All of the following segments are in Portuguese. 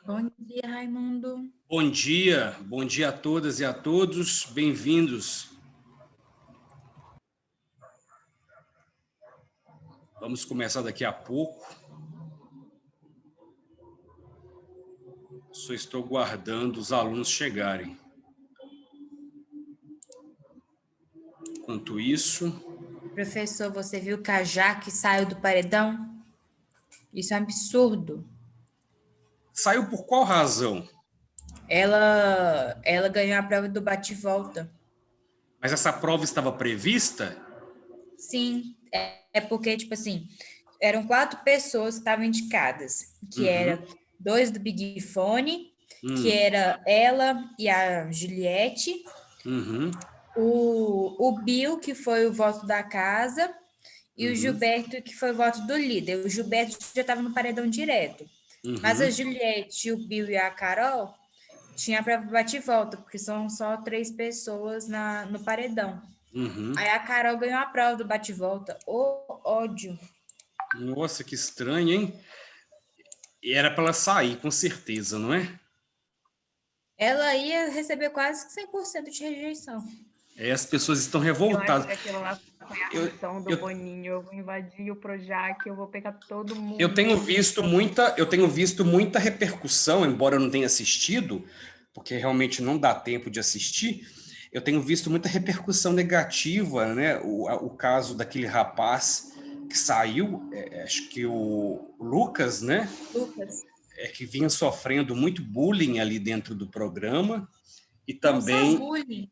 Bom dia, Raimundo. Bom dia a todas e a todos, bem-vindos. Vamos começar daqui a pouco. Só estou guardando os alunos chegarem. Enquanto isso... Professor, você viu que a Jaque saiu do paredão? Isso é um absurdo. Saiu por qual razão? Ela ganhou a prova do bate-volta. Mas essa prova estava prevista? Sim, é porque, tipo assim, eram 4 pessoas que estavam indicadas, que era 2 do Big Fone, que era ela e a Juliette, o Bill, que foi o voto da casa, e o Gilberto, que foi o voto do líder. O Gilberto já estava no paredão direto. Mas a Juliette, o Bill e a Carol tinha para bate e volta, porque são só 3 pessoas no paredão. Aí a Carol ganhou a prova do bate e volta. Ô, ódio. Nossa, que estranho, hein? E era para ela sair, com certeza, não é? Ela ia receber quase 100% de rejeição. As pessoas estão Eu revoltadas. acho que aquilo lá foi a ação do Boninho. Eu vou invadir o Projac, eu vou pegar todo mundo. Eu tenho visto muita repercussão, embora eu não tenha assistido, porque realmente não dá tempo de assistir. Eu tenho visto muita repercussão negativa, né? O caso daquele rapaz que saiu, acho que o Lucas, né? Lucas. Que vinha sofrendo muito bullying ali dentro do programa. E Não também... só bullying.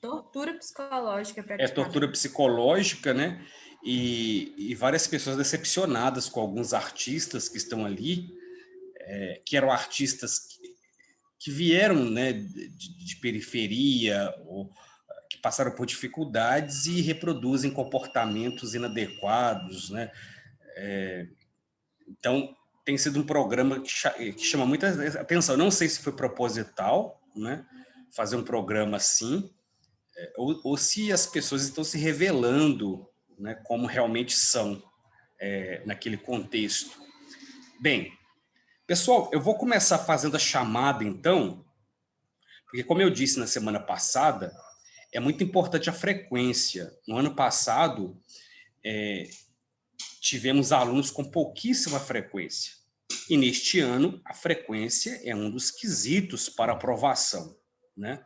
Tortura psicológica, praticamente. Tortura psicológica, né? E várias pessoas decepcionadas com alguns artistas que estão ali, que eram artistas que vieram, né, de periferia, ou que passaram por dificuldades e reproduzem comportamentos inadequados, né? Então, tem sido um programa que chama muita atenção. Não sei se foi proposital, né, fazer um programa assim, ou se as pessoas estão se revelando, né, como realmente são naquele contexto. Bem, pessoal, eu vou começar fazendo a chamada, então, porque, como eu disse na semana passada, é muito importante a frequência. No ano passado, tivemos alunos com pouquíssima frequência. E, neste ano, a frequência é um dos quesitos para aprovação, né?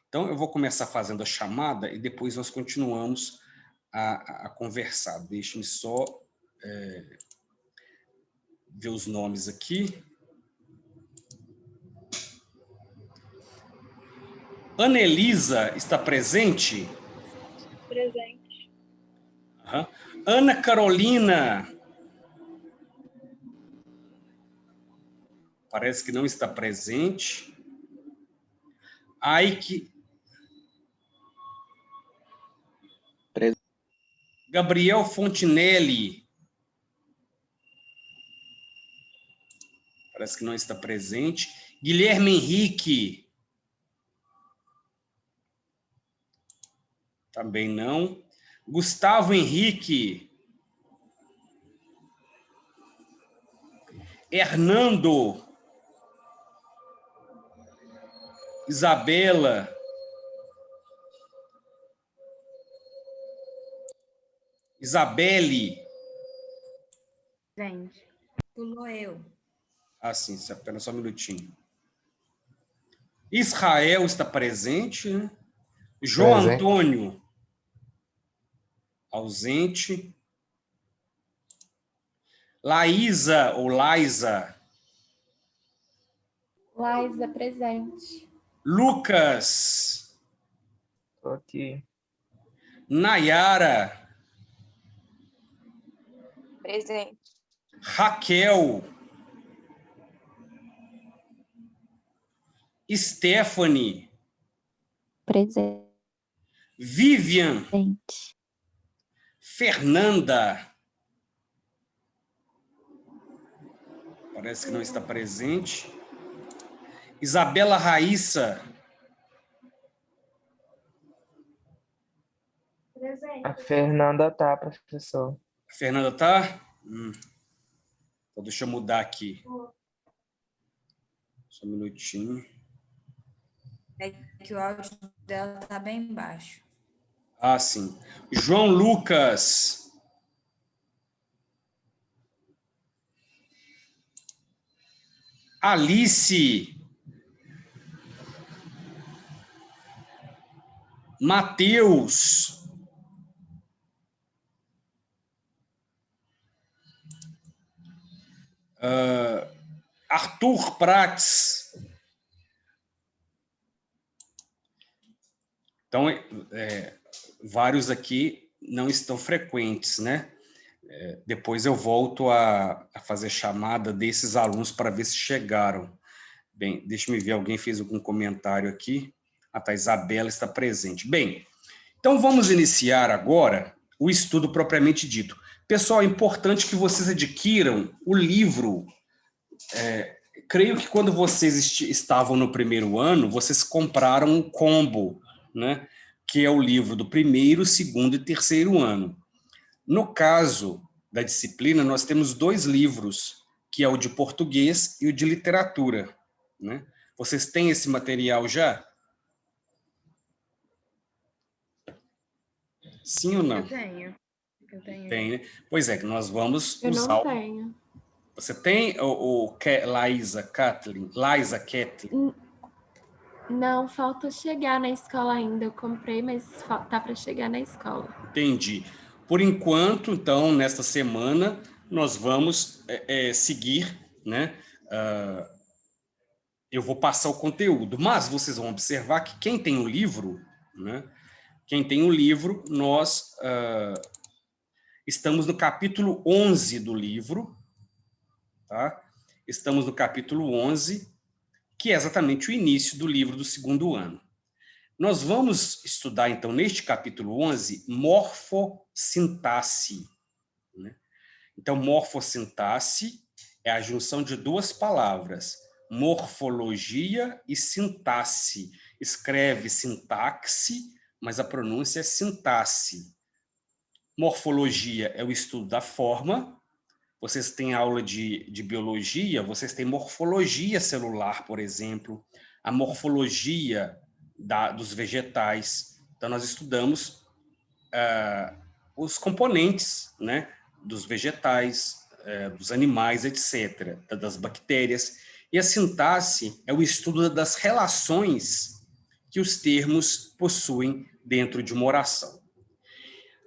Então, eu vou começar fazendo a chamada e depois nós continuamos a conversar. Deixe-me só ver os nomes aqui. Anelisa está presente? Presente. Ana Carolina. Parece que não está presente. Aike. Gabriel Fontinelli. Parece que não está presente. Guilherme Henrique. Também não. Gustavo Henrique. Hernando. Isabela. Isabelle. Gente. Pulou eu. Sim, apenas só um minutinho. Israel está presente, né? João Antônio. Ausente. Laísa ou Laísa. Laísa, presente. Lucas. Estou aqui. Nayara. Presente. Raquel. Stephanie. Presente. Vivian. Fernanda. Parece que não está presente. Isabela Raíssa. Presente. A Fernanda tá, professor. A Fernanda tá? Então deixa eu mudar aqui. Só um minutinho. É que o áudio dela está bem baixo. Ah, sim. João Lucas. Alice. Mateus. Arthur Prats. Então, vários aqui não estão frequentes, né? Depois eu volto a fazer chamada desses alunos para ver se chegaram. Bem, deixa eu ver, alguém fez algum comentário aqui. Ah, tá, Isabela está presente. Bem, então vamos iniciar agora o estudo propriamente dito. Pessoal, é importante que vocês adquiram o livro. Creio que quando vocês estavam no primeiro ano, vocês compraram um combo, né? Que é o livro do primeiro, segundo e terceiro ano. No caso da disciplina, nós temos 2 livros, que é o de português e o de literatura, né? Vocês têm esse material já? Sim ou não? Eu tenho. Tem, né? Pois é, que nós vamos Eu usar... não tenho. Você tem, Laísa Kathleen? Não, falta chegar na escola ainda. Eu comprei, mas tá para chegar na escola. Entendi. Por enquanto, então, nesta semana, nós vamos seguir, né? Eu vou passar o conteúdo, mas vocês vão observar que quem tem o livro, né? Quem tem o livro, nós estamos no capítulo 11 do livro, tá? Estamos no capítulo 11, que é exatamente o início do livro do segundo ano. Nós vamos estudar, então, neste capítulo 11, morfossintaxe, né? Então, morfossintaxe é a junção de 2 palavras, morfologia e sintaxe. Escreve sintaxe, mas a pronúncia é sintaxe. Morfologia é o estudo da forma. Vocês têm aula de biologia, vocês têm morfologia celular, por exemplo, a morfologia dos vegetais. Então, nós estudamos os componentes, né, dos vegetais, dos animais, etc., das bactérias. E a sintaxe é o estudo das relações que os termos possuem dentro de uma oração.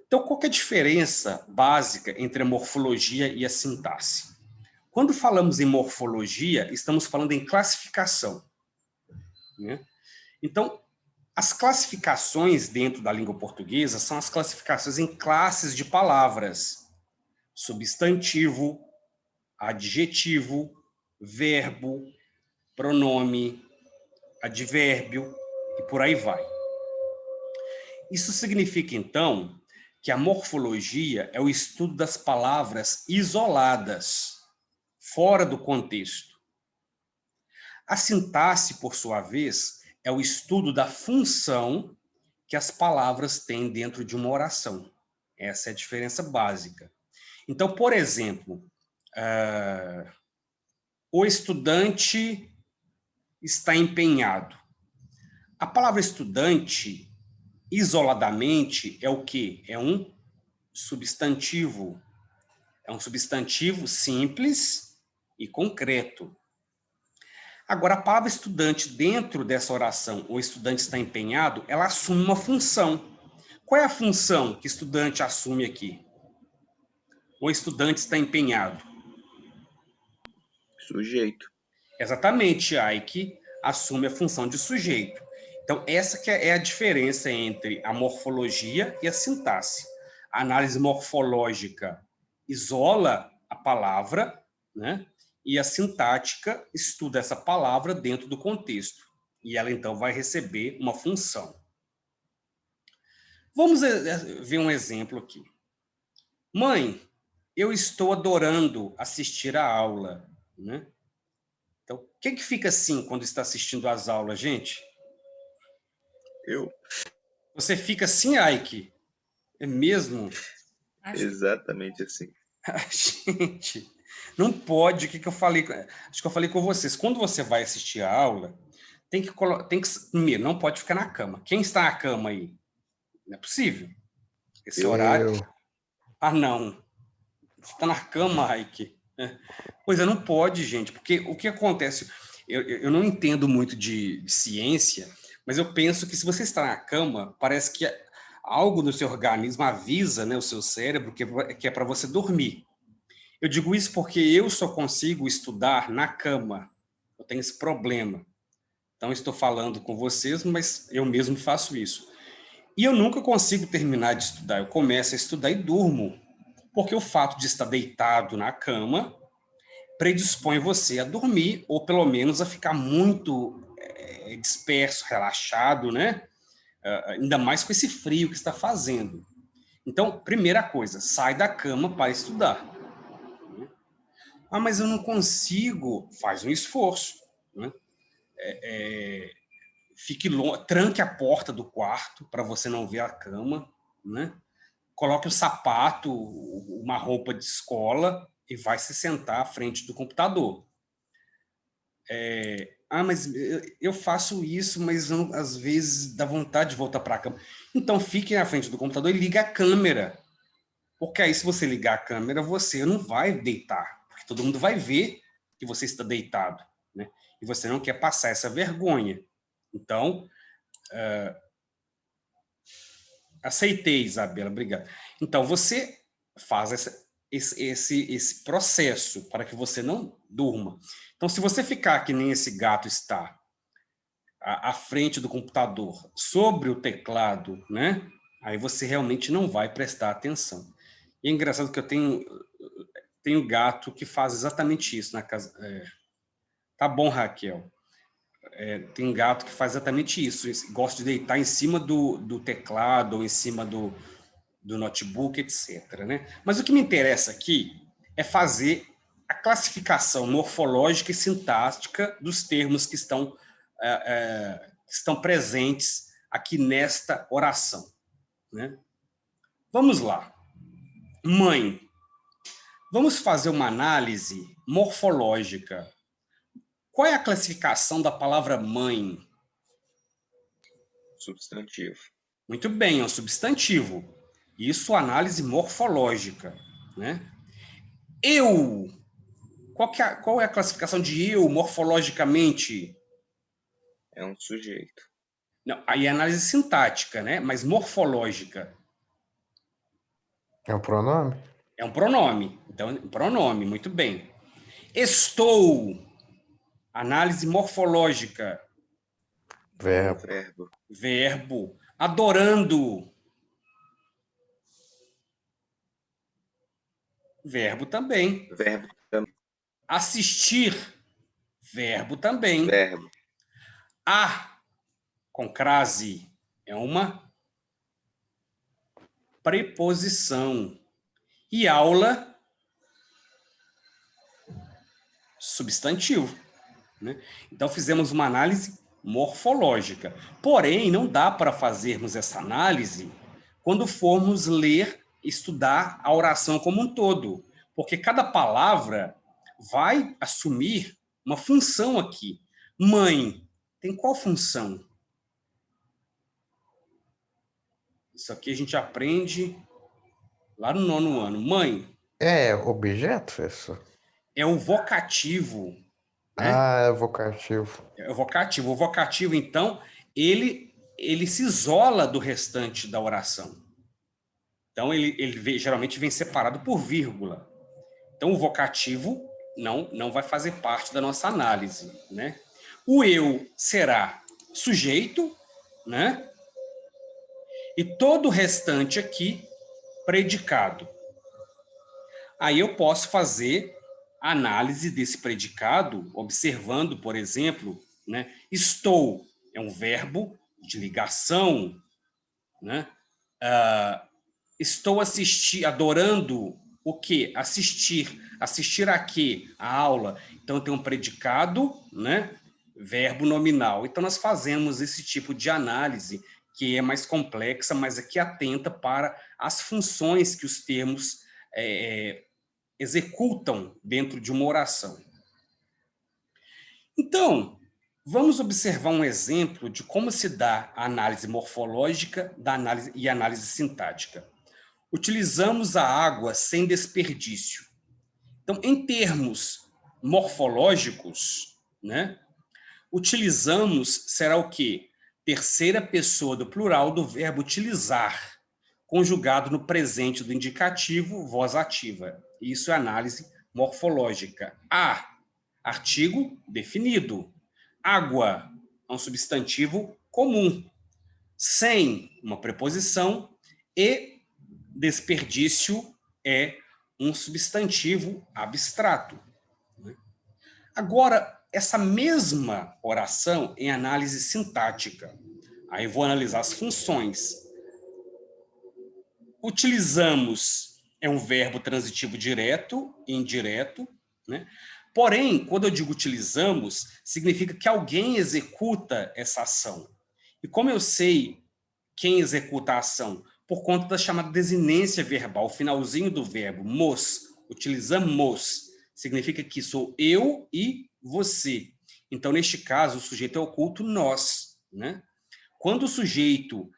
Então, qual que é a diferença básica entre a morfologia e a sintaxe? Quando falamos em morfologia, estamos falando em classificação, né? Então, as classificações dentro da língua portuguesa são as classificações em classes de palavras: substantivo, adjetivo, verbo, pronome, advérbio e por aí vai. Isso significa, então, que a morfologia é o estudo das palavras isoladas, fora do contexto. A sintaxe, por sua vez, é o estudo da função que as palavras têm dentro de uma oração. Essa é a diferença básica. Então, por exemplo, o estudante está empenhado. A palavra estudante, isoladamente, é o quê? É um substantivo. É um substantivo simples e concreto. Agora, a palavra estudante, dentro dessa oração, o estudante está empenhado, ela assume uma função. Qual é a função que o estudante assume aqui? O estudante está empenhado. Sujeito. Exatamente, Ike assume a função de sujeito. Então, essa que é a diferença entre a morfologia e a sintaxe. A análise morfológica isola a palavra, né? E a sintática estuda essa palavra dentro do contexto. E ela, então, vai receber uma função. Vamos ver um exemplo aqui. Mãe, eu estou adorando assistir a aula, né? Então, o que fica assim quando está assistindo às aulas, gente? Eu? Você fica assim, Ike? É mesmo? Exatamente assim. Gente, Não pode, o que eu falei? Acho que eu falei com vocês. Quando você vai assistir a aula, primeiro, não pode ficar na cama. Quem está na cama aí? Não é possível. Esse horário... Ah, não. Você está na cama, Raik. Pois é, não pode, gente, porque o que acontece... Eu não entendo muito de ciência, mas eu penso que se você está na cama, parece que algo no seu organismo avisa, né, o seu cérebro que é para você dormir. Eu digo isso porque eu só consigo estudar na cama. Eu tenho esse problema. Então, estou falando com vocês, mas eu mesmo faço isso. E eu nunca consigo terminar de estudar. Eu começo a estudar e durmo. Porque o fato de estar deitado na cama predispõe você a dormir, ou pelo menos a ficar muito disperso, relaxado, né? Ainda mais com esse frio que está fazendo. Então, primeira coisa, sai da cama para estudar. Ah, mas eu não consigo. Faz um esforço, né? Fique longe, tranque a porta do quarto para você não ver a cama, né? Coloque o sapato, uma roupa de escola e vai se sentar à frente do computador. Mas eu faço isso, mas às vezes dá vontade de voltar para a cama. Então, fique na frente do computador e ligue a câmera. Porque aí, se você ligar a câmera, você não vai deitar. Porque todo mundo vai ver que você está deitado, né? E você não quer passar essa vergonha. Então, aceitei, Isabela, obrigado. Então, você faz esse processo para que você não durma. Então, se você ficar que nem esse gato está, à frente do computador, sobre o teclado, né? Aí você realmente não vai prestar atenção. E é engraçado que eu tenho gato que faz exatamente isso na casa. Tá bom, Raquel. Tem gato que faz exatamente isso. Gosta de deitar em cima do teclado ou em cima do notebook, etc. Né? Mas o que me interessa aqui é fazer a classificação morfológica e sintática dos termos que estão presentes aqui nesta oração. Né? Vamos lá. Mãe. Vamos fazer uma análise morfológica. Qual é a classificação da palavra mãe? Substantivo. Muito bem, é um substantivo. Isso, análise morfológica. Né? Eu. Qual é a classificação de eu morfologicamente? É um sujeito. Não, aí é análise sintática, né? Mas morfológica. É um pronome? É um pronome. Então, pronome, muito bem. Estou. Análise morfológica. Verbo. Verbo. Verbo. Adorando. Verbo também. Verbo também. Assistir. Verbo também. Verbo. A, com crase, é uma preposição. E aula, substantivo. Né? Então, fizemos uma análise morfológica. Porém, não dá para fazermos essa análise quando formos ler, estudar a oração como um todo. Porque cada palavra vai assumir uma função aqui. Mãe, tem qual função? Isso aqui a gente aprende lá no 9º ano. Mãe. É objeto, professor? É o vocativo. Né? Ah, é vocativo. É o vocativo. O vocativo, então, ele se isola do restante da oração. Então, ele geralmente vem separado por vírgula. Então, o vocativo não vai fazer parte da nossa análise. Né? O eu será sujeito, né? E todo o restante aqui, predicado. Aí eu posso fazer a análise desse predicado, observando, por exemplo, né? Estou é um verbo de ligação, né? Estou adorando o quê? Assistir. Assistir a quê? A aula. Então, tem um predicado, né? Verbo nominal. Então, nós fazemos esse tipo de análise que é mais complexa, mas aqui atenta para as funções que os termos executam dentro de uma oração. Então, vamos observar um exemplo de como se dá a análise morfológica e análise sintática. Utilizamos a água sem desperdício. Então, em termos morfológicos, né, utilizamos, será o quê? Terceira pessoa do plural do verbo utilizar, conjugado no presente do indicativo, voz ativa. Isso é análise morfológica. A, artigo definido. Água é um substantivo comum. Sem, uma preposição. E desperdício é um substantivo abstrato. Agora, essa mesma oração em análise sintática. Aí vou analisar as funções. Utilizamos é um verbo transitivo direto e indireto, né? Porém, quando eu digo utilizamos, significa que alguém executa essa ação. E como eu sei quem executa a ação? Por conta da chamada desinência verbal, o finalzinho do verbo, mos, utilizamos, significa que sou eu e você. Então, neste caso, o sujeito é oculto nós, né? Quando o sujeito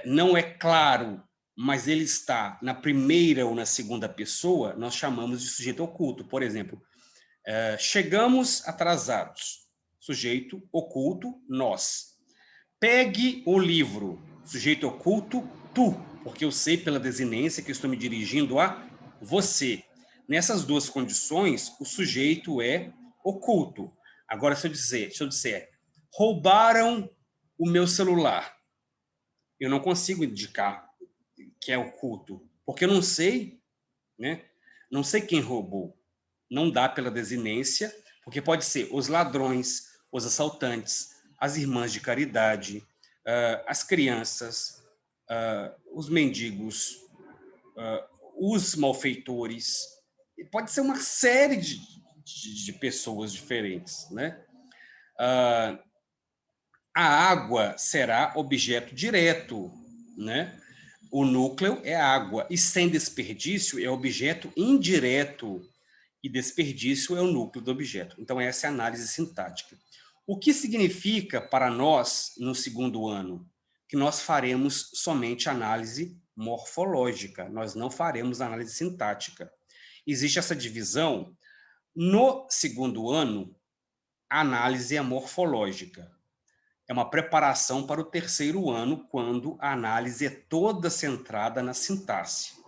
não é claro, mas ele está na primeira ou na segunda pessoa, nós chamamos de sujeito oculto. Por exemplo, chegamos atrasados, sujeito oculto, nós. Pegue o livro, sujeito oculto, tu, porque eu sei pela desinência que eu estou me dirigindo a você. Nessas duas condições, o sujeito é oculto. Agora, se eu disser, roubaram o meu celular, eu não consigo indicar que é oculto, porque eu não sei, né? Não sei quem roubou. Não dá pela desinência, porque pode ser os ladrões, os assaltantes, as irmãs de caridade, as crianças, os mendigos, os malfeitores. E pode ser uma série de pessoas diferentes, né? A água será objeto direto, né? O núcleo é água, e sem desperdício é objeto indireto, e desperdício é o núcleo do objeto. Então, essa é a análise sintática. O que significa para nós, no segundo ano? Que nós faremos somente análise morfológica, nós não faremos análise sintática. Existe essa divisão. No segundo ano, a análise é morfológica. É uma preparação para o terceiro ano, quando a análise é toda centrada na sintaxe.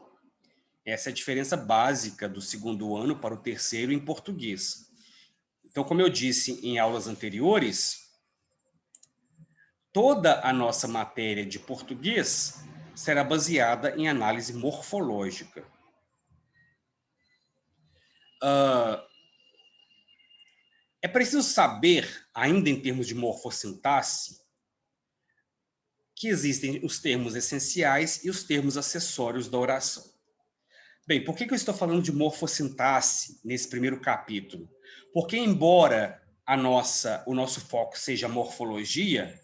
Essa é a diferença básica do segundo ano para o terceiro em português. Então, como eu disse em aulas anteriores, toda a nossa matéria de português será baseada em análise morfológica. É preciso saber, ainda em termos de morfossintaxe, que existem os termos essenciais e os termos acessórios da oração. Bem, por que eu estou falando de morfossintaxe nesse primeiro capítulo? Porque, embora o nosso foco seja a morfologia,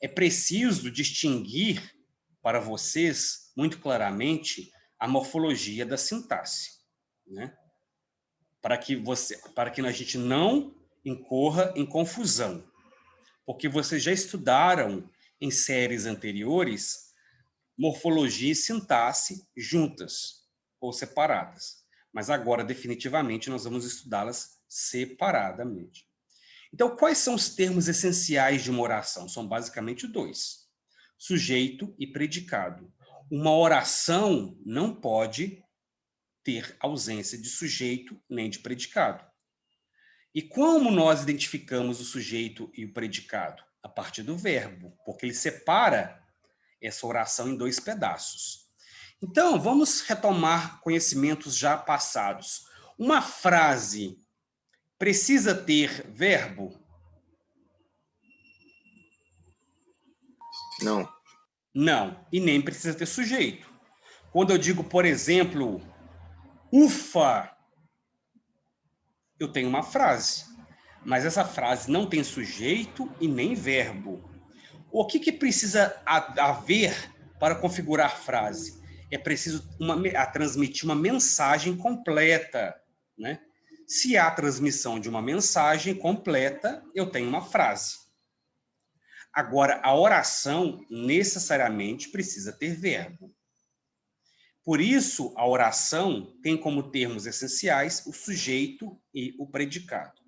é preciso distinguir para vocês, muito claramente, a morfologia da sintaxe, né? Para que a gente não incorra em confusão. Porque vocês já estudaram em séries anteriores morfologia e sintaxe juntas ou separadas. Mas agora, definitivamente, nós vamos estudá-las separadamente. Então, quais são os termos essenciais de uma oração? São basicamente dois: sujeito e predicado. Uma oração não pode ter ausência de sujeito nem de predicado. E como nós identificamos o sujeito e o predicado? A partir do verbo, porque ele separa essa oração em dois pedaços. Então, vamos retomar conhecimentos já passados. Uma frase precisa ter verbo? Não. Não, e nem precisa ter sujeito. Quando eu digo, por exemplo, ufa, eu tenho uma frase, mas essa frase não tem sujeito e nem verbo. O que precisa haver para configurar frase? é preciso transmitir uma mensagem completa, né? Se há transmissão de uma mensagem completa, eu tenho uma frase. Agora, a oração necessariamente precisa ter verbo. Por isso, a oração tem como termos essenciais o sujeito e o predicado.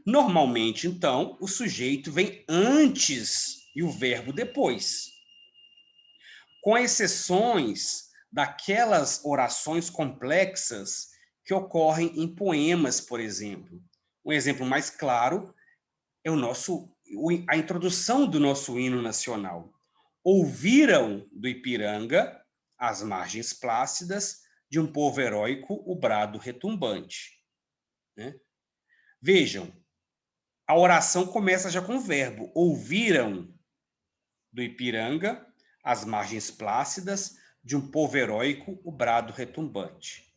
Normalmente, então, o sujeito vem antes e o verbo depois. Com exceções daquelas orações complexas que ocorrem em poemas, por exemplo. Um exemplo mais claro é a introdução do nosso hino nacional. Ouviram do Ipiranga, às margens plácidas, de um povo heróico, o brado retumbante. Né? Vejam, a oração começa já com o verbo. Ouviram do Ipiranga, às margens plácidas, de um povo heróico, o brado retumbante.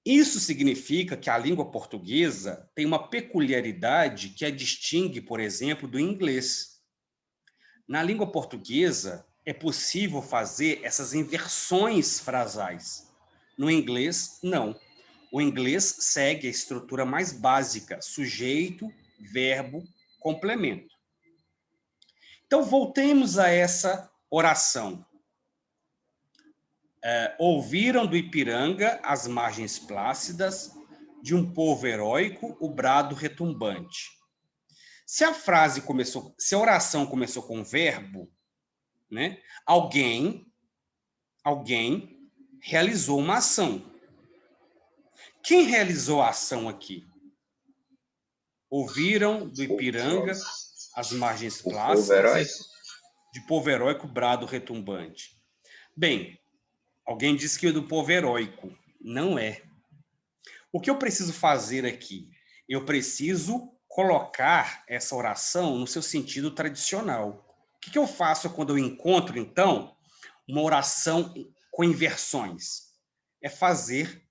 Isso significa que a língua portuguesa tem uma peculiaridade que a distingue, por exemplo, do inglês. Na língua portuguesa, é possível fazer essas inversões frasais. No inglês, não. O inglês segue a estrutura mais básica, sujeito, verbo, complemento. Então, voltemos a essa oração. Ouviram do Ipiranga, às margens plácidas, de um povo heróico, o brado retumbante. Se a oração começou com verbo, né, alguém realizou uma ação. Quem realizou a ação aqui? Ouviram do Ipiranga, às margens plácidas, de povo heróico, brado retumbante. Bem, alguém disse que é do povo heróico. Não é. O que eu preciso fazer aqui? Eu preciso colocar essa oração no seu sentido tradicional. O que eu faço quando eu encontro, então, uma oração com inversões? É fazer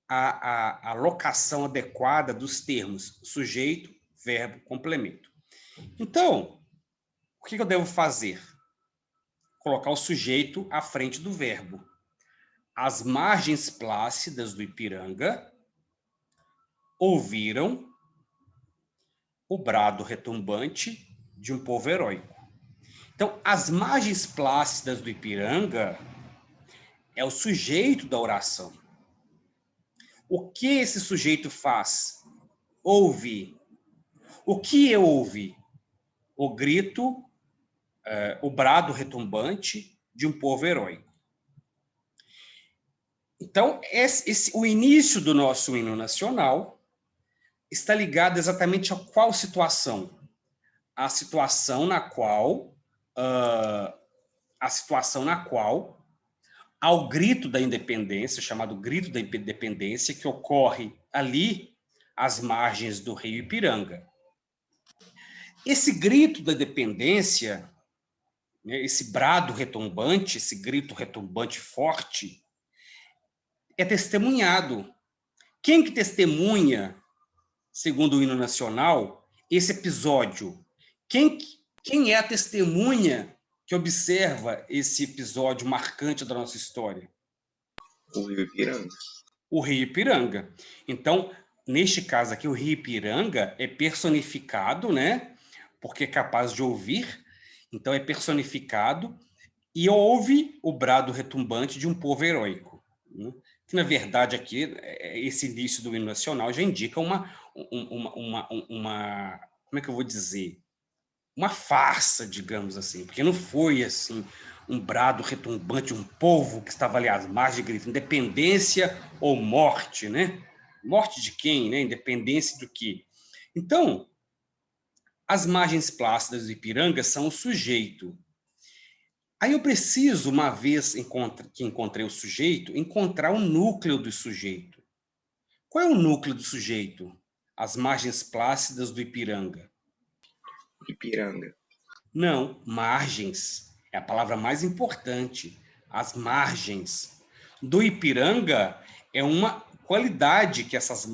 a locação adequada dos termos sujeito, verbo, complemento. Então, o que eu devo fazer? Colocar o sujeito à frente do verbo. Às margens plácidas do Ipiranga, ouviram o brado retumbante de um povo heróico. Então, as margens plácidas do Ipiranga é o sujeito da oração. O que esse sujeito faz? Ouve. O que eu ouvi? O grito, o brado retumbante de um povo heróico. Então, o início do nosso hino nacional está ligado exatamente a qual situação? A situação na qual, ao grito da independência, chamado grito da independência, que ocorre ali às margens do rio Ipiranga. Esse grito da independência, né, esse brado retumbante, esse grito retumbante forte, é testemunhado. Quem que testemunha, segundo o hino nacional, esse episódio? Quem é a testemunha que observa esse episódio marcante da nossa história? O rio Ipiranga. O rio Ipiranga. Então, neste caso aqui, o rio Ipiranga é personificado, né? Porque é capaz de ouvir, então é personificado e ouve o brado retumbante de um povo heróico. Né? Que, na verdade, aqui, esse início do hino nacional já indica uma como é que eu vou dizer? Uma farsa, digamos assim, porque não foi assim um brado retumbante, um povo que estava ali às margens, grito, independência ou morte, né? Morte de quem, né? Independência do quê? Então, as margens plácidas do Ipiranga são o sujeito. Aí eu preciso, uma vez que encontrei o sujeito, encontrar o núcleo do sujeito. Qual é o núcleo do sujeito? As margens plácidas do Ipiranga. Ipiranga. Não, margens. É a palavra mais importante. As margens. Do Ipiranga é uma qualidade que essas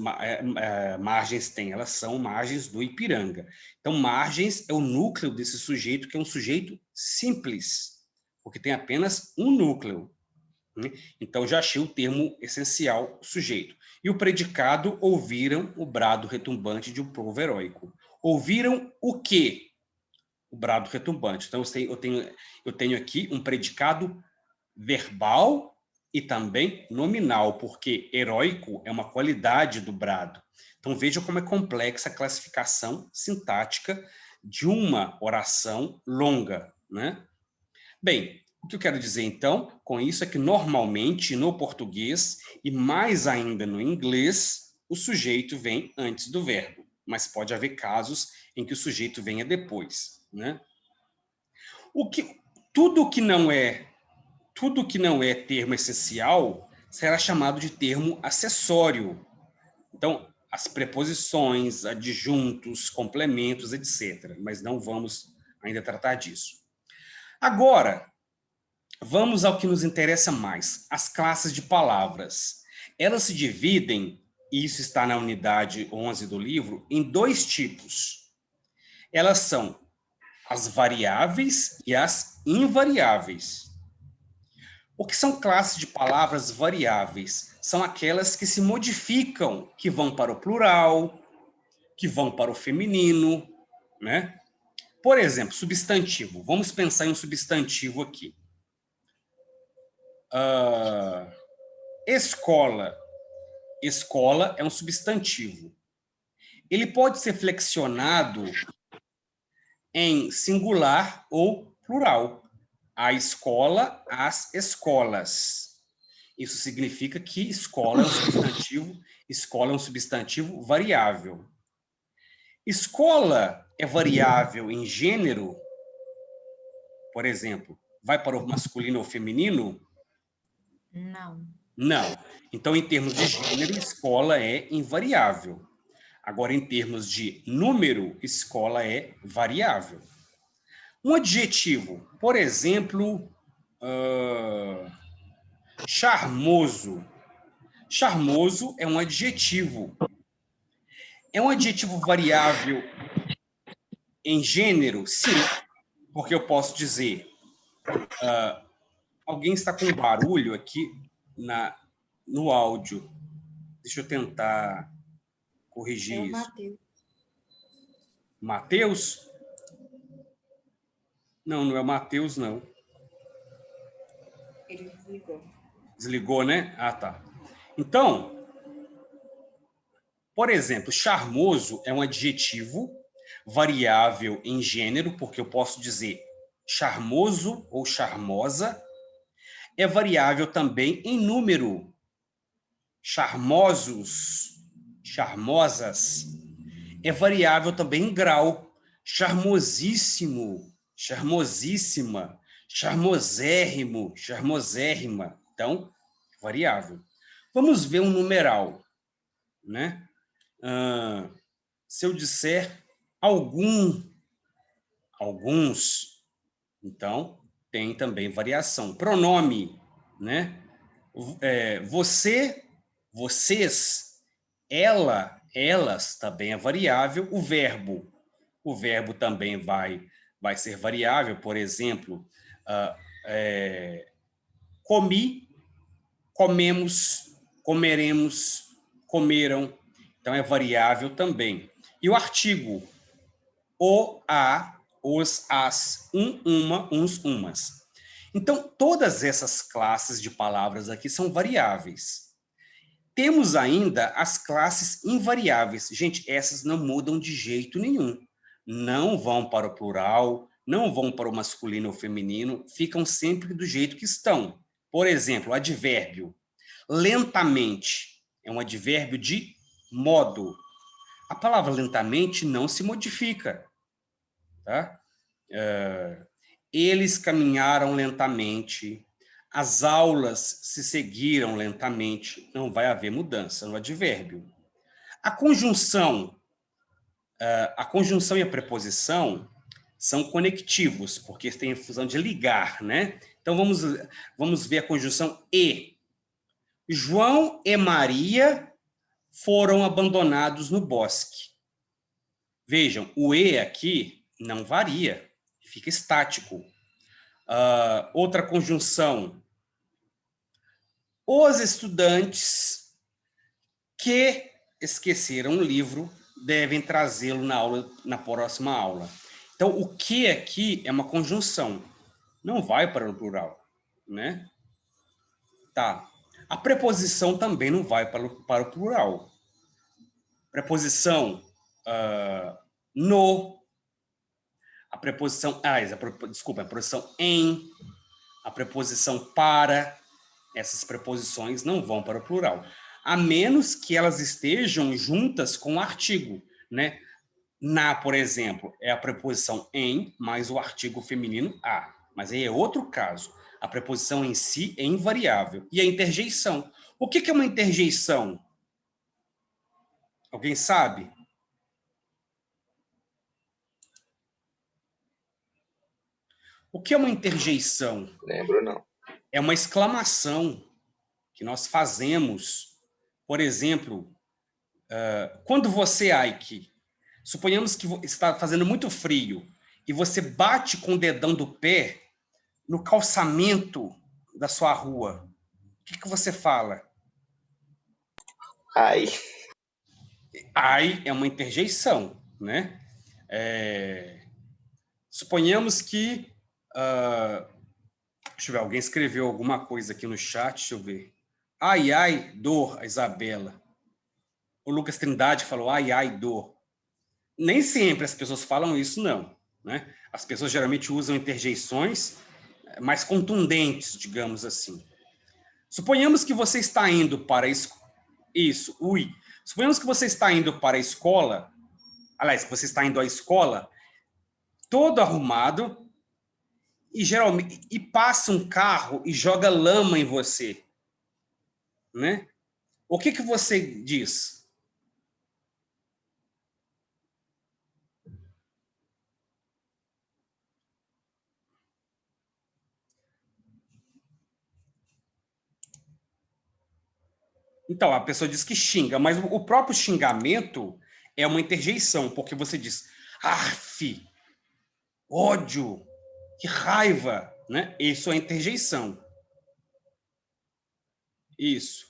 margens têm. Elas são margens do Ipiranga. Então, margens é o núcleo desse sujeito, que é um sujeito simples. porque tem apenas um núcleo. Né? Então, já achei o termo essencial, sujeito. E o predicado, ouviram o brado retumbante de um povo heróico. Ouviram o quê? O brado retumbante. Então, eu tenho aqui um predicado verbal e também nominal, porque heróico é uma qualidade do brado. Então, veja como é complexa a classificação sintática de uma oração longa, né? Bem, o que eu quero dizer, então, com isso é que, normalmente, no português, e mais ainda no inglês, o sujeito vem antes do verbo, mas pode haver casos em que o sujeito venha depois, né? Tudo que não é termo essencial será chamado de termo acessório. Então, as preposições, adjuntos, complementos, etc. Mas não vamos ainda tratar disso. Agora, vamos ao que nos interessa mais, as classes de palavras. Elas se dividem, e isso está na unidade 11 do livro, em dois tipos. Elas são as variáveis e as invariáveis. O que são classes de palavras variáveis? São aquelas que se modificam, que vão para o plural, que vão para o feminino, né? Por exemplo, substantivo. Vamos pensar em um substantivo aqui. Escola. Escola é um substantivo. Ele pode ser flexionado em singular ou plural. A escola, as escolas. Isso significa que escola é um substantivo variável. Escola é variável em gênero? Por exemplo, vai para o masculino ou feminino? Não. Não. Então, em termos de gênero, escola é invariável. Agora, em termos de número, escola é variável. Um adjetivo, por exemplo, charmoso. Charmoso é um adjetivo. É um adjetivo variável em gênero? Sim, porque eu posso dizer... alguém está com barulho aqui no áudio. Deixa eu tentar corrigir É o isso. Matheus. Matheus? Não, não é o Matheus, não. Ele desligou. Desligou, né? Ah, tá. Então, por exemplo, charmoso é um adjetivo variável em gênero, porque eu posso dizer charmoso ou charmosa. É variável também em número. Charmosos, charmosas. É variável também em grau. Charmosíssimo, charmosíssima, charmosérrimo, charmosérrima. Então, variável. Vamos ver um numeral, né? Se eu disser alguns, então tem também variação. Pronome, né? Você, vocês, ela, elas também é variável. O verbo também vai ser variável. Por exemplo, comi, comemos, comeremos, comeram. Então, é variável também. E o artigo, o, a, os, as, uma, uns, umas. Então, todas essas classes de palavras aqui são variáveis. Temos ainda as classes invariáveis. Gente, essas não mudam de jeito nenhum. Não vão para o plural, não vão para o masculino ou feminino, ficam sempre do jeito que estão. Por exemplo, advérbio. Lentamente é um advérbio de modo. A palavra lentamente não se modifica. Tá? Eles caminharam lentamente. As aulas se seguiram lentamente, não vai haver mudança no advérbio. A conjunção e a preposição são conectivos, porque tem a função de ligar, né? Então, vamos ver a conjunção e. João e Maria foram abandonados no bosque. Vejam, o e aqui não varia, fica estático. Outra conjunção. Os estudantes que esqueceram o livro devem trazê-lo na próxima aula. Então, o que aqui é uma conjunção. Não vai para o plural, né? Tá. A preposição também não vai para o plural. Preposição no, a preposição, desculpa, a preposição em, a preposição para, essas preposições não vão para o plural, a menos que elas estejam juntas com o artigo, né? Na, por exemplo, é a preposição em mais o artigo feminino a, mas aí é outro caso. A preposição em si é invariável. E a interjeição. O que é uma interjeição? Alguém sabe? O que é uma interjeição? Lembro, não. É uma exclamação que nós fazemos. Por exemplo, quando você, Ike, suponhamos que está fazendo muito frio e você bate com o dedão do pé no calçamento da sua rua, o que você fala? Ai. Ai é uma interjeição, né? Suponhamos que... deixa eu ver, alguém escreveu alguma coisa aqui no chat, deixa eu ver. Ai, ai, dor, a Isabela. O Lucas Trindade falou, ai, ai, dor. Nem sempre as pessoas falam isso, não, né? As pessoas geralmente usam interjeições mais contundentes, digamos assim. Suponhamos que você está indo para isso, Suponhamos que você está indo para a escola, aliás, você está indo à escola todo arrumado e geralmente passa um carro e joga lama em você, né? O que você diz? Então, a pessoa diz que xinga, mas o próprio xingamento é uma interjeição, porque você diz, arf, ódio, que raiva, né? Isso é interjeição. Isso.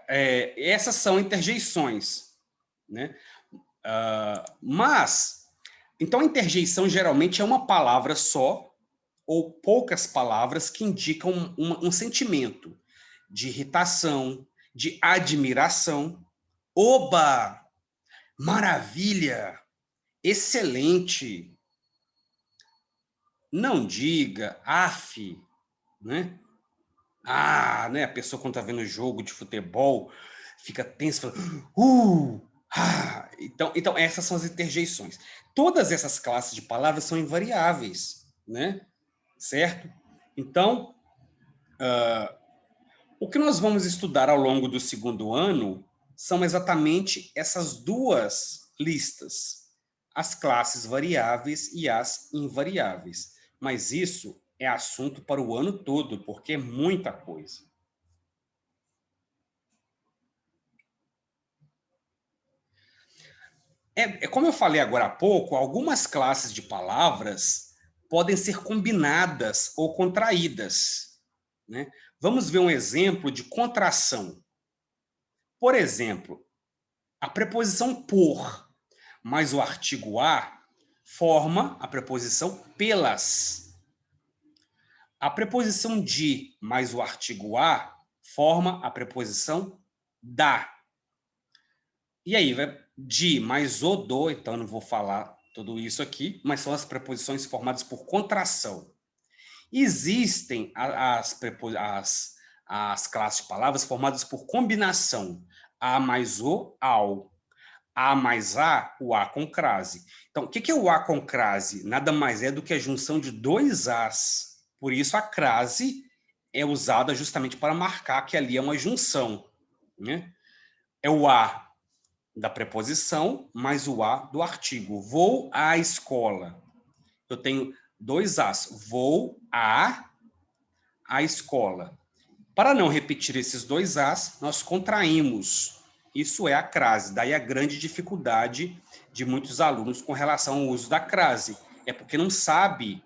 Essas são interjeições, né? Mas, então a interjeição geralmente é uma palavra só, ou poucas palavras que indicam um sentimento de irritação, de admiração. Oba! Maravilha! Excelente! Não diga, af, né? Né? A pessoa quando está vendo jogo de futebol fica tensa, fala, então essas são as interjeições. Todas essas classes de palavras são invariáveis, né? Certo? Então, o que nós vamos estudar ao longo do segundo ano são exatamente essas duas listas, as classes variáveis e as invariáveis. Mas isso é assunto para o ano todo, porque é muita coisa. Como eu falei agora há pouco, algumas classes de palavras podem ser combinadas ou contraídas, né? Vamos ver um exemplo de contração. Por exemplo, a preposição por mais o artigo a forma a preposição pelas. A preposição de mais o artigo a forma a preposição da. E aí, vai de mais o do, então eu não vou falar tudo isso aqui, mas são as preposições formadas por contração. Existem as classes de palavras formadas por combinação. A mais o, ao. A mais a, o a com crase. Então, o que é o a com crase? Nada mais é do que a junção de dois as. Por isso, a crase é usada justamente para marcar que ali é uma junção, né? É o a da preposição mais o a do artigo. Vou à escola. Eu tenho dois as. Vou à escola. Para não repetir esses dois as, nós contraímos. Isso é a crase. Daí a grande dificuldade de muitos alunos com relação ao uso da crase. É porque não sabe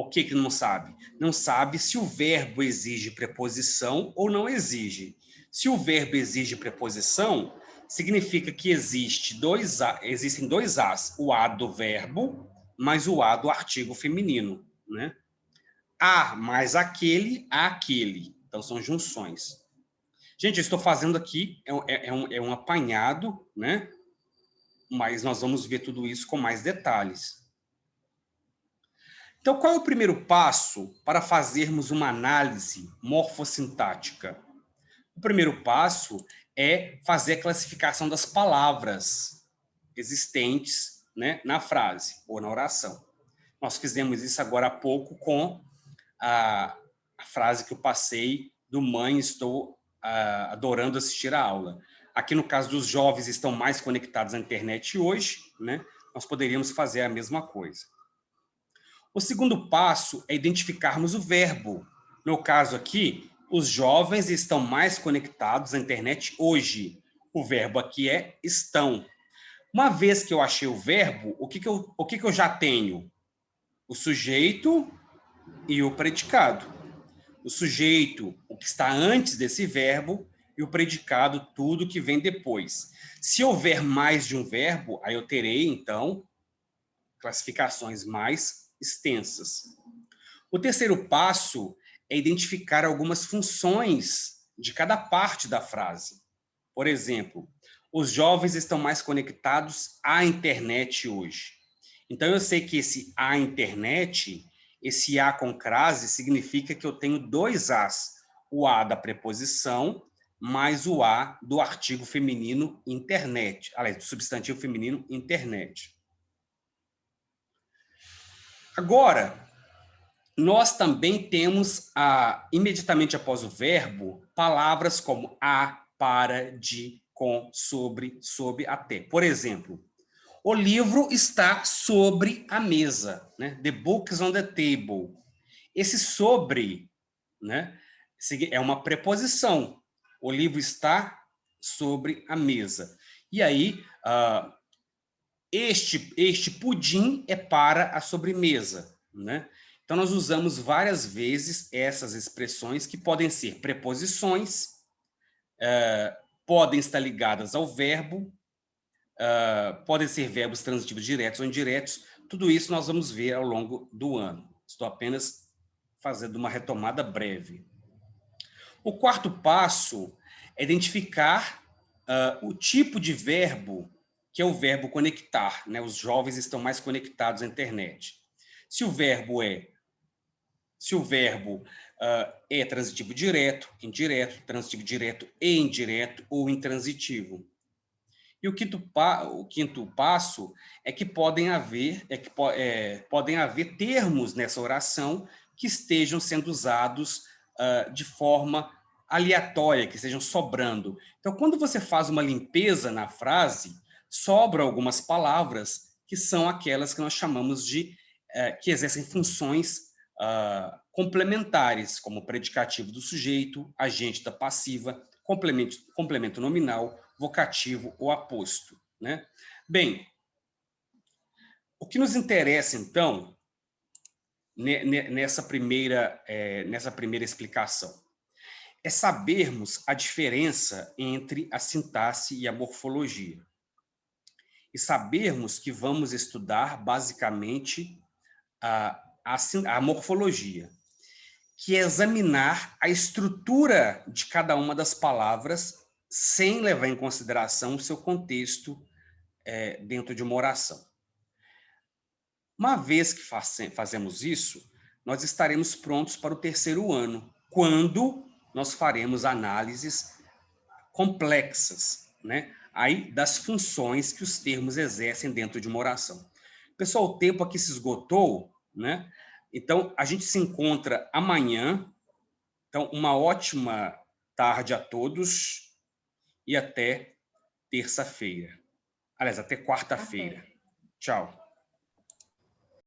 O que que não sabe? Não sabe se o verbo exige preposição ou não exige. Se o verbo exige preposição, significa que existem dois As. O A do verbo, mais o A do artigo feminino, né? A mais aquele, aquele. Então, são junções. Gente, eu estou fazendo aqui, é um apanhado, né? Mas nós vamos ver tudo isso com mais detalhes. Então, qual é o primeiro passo para fazermos uma análise morfossintática? O primeiro passo é fazer a classificação das palavras existentes, né, na frase ou na oração. Nós fizemos isso agora há pouco com a frase que eu passei do mãe, estou adorando assistir a aula. Aqui no caso dos jovens estão mais conectados à internet hoje, né? Nós poderíamos fazer a mesma coisa. O segundo passo é identificarmos o verbo. No caso aqui, os jovens estão mais conectados à internet hoje. O verbo aqui é estão. Uma vez que eu achei o verbo, o que eu já tenho? O sujeito e o predicado. O sujeito, o que está antes desse verbo, e o predicado, tudo que vem depois. Se houver mais de um verbo, aí eu terei, então, classificações mais extensas. O terceiro passo é identificar algumas funções de cada parte da frase. Por exemplo, os jovens estão mais conectados à internet hoje. Então, eu sei que esse à internet, esse A com crase, significa que eu tenho dois As. O A da preposição, mais o A do artigo feminino internet. Aliás, do substantivo feminino internet. Agora, nós também temos, imediatamente após o verbo, palavras como a, para, de, com, sobre, sob, até. Por exemplo, o livro está sobre a mesa, né? The book is on the table. Esse sobre, né, é uma preposição. O livro está sobre a mesa. E aí, este pudim é para a sobremesa, né? Então, nós usamos várias vezes essas expressões que podem ser preposições, podem estar ligadas ao verbo, podem ser verbos transitivos diretos ou indiretos. Tudo isso nós vamos ver ao longo do ano. Estou apenas fazendo uma retomada breve. O quarto passo é identificar o tipo de verbo, que é o verbo conectar, né? Os jovens estão mais conectados à internet. Se o verbo é transitivo direto, indireto, transitivo direto e indireto ou intransitivo. E o quinto passo é que podem haver termos nessa oração que estejam sendo usados de forma aleatória, que estejam sobrando. Então, quando você faz uma limpeza na frase, sobram algumas palavras que são aquelas que nós chamamos de que exercem funções complementares, como predicativo do sujeito, agente da passiva, complemento nominal, vocativo ou aposto, né? Bem, o que nos interessa, então, nessa primeira explicação, é sabermos a diferença entre a sintaxe e a morfologia. E sabermos que vamos estudar, basicamente, a morfologia, que é examinar a estrutura de cada uma das palavras sem levar em consideração o seu contexto dentro de uma oração. Uma vez que fazemos isso, nós estaremos prontos para o terceiro ano, quando nós faremos análises complexas, né? Aí, das funções que os termos exercem dentro de uma oração. Pessoal, o tempo aqui se esgotou, né? Então, a gente se encontra amanhã. Então, uma ótima tarde a todos e até terça-feira. Aliás, até quarta-feira. Tchau.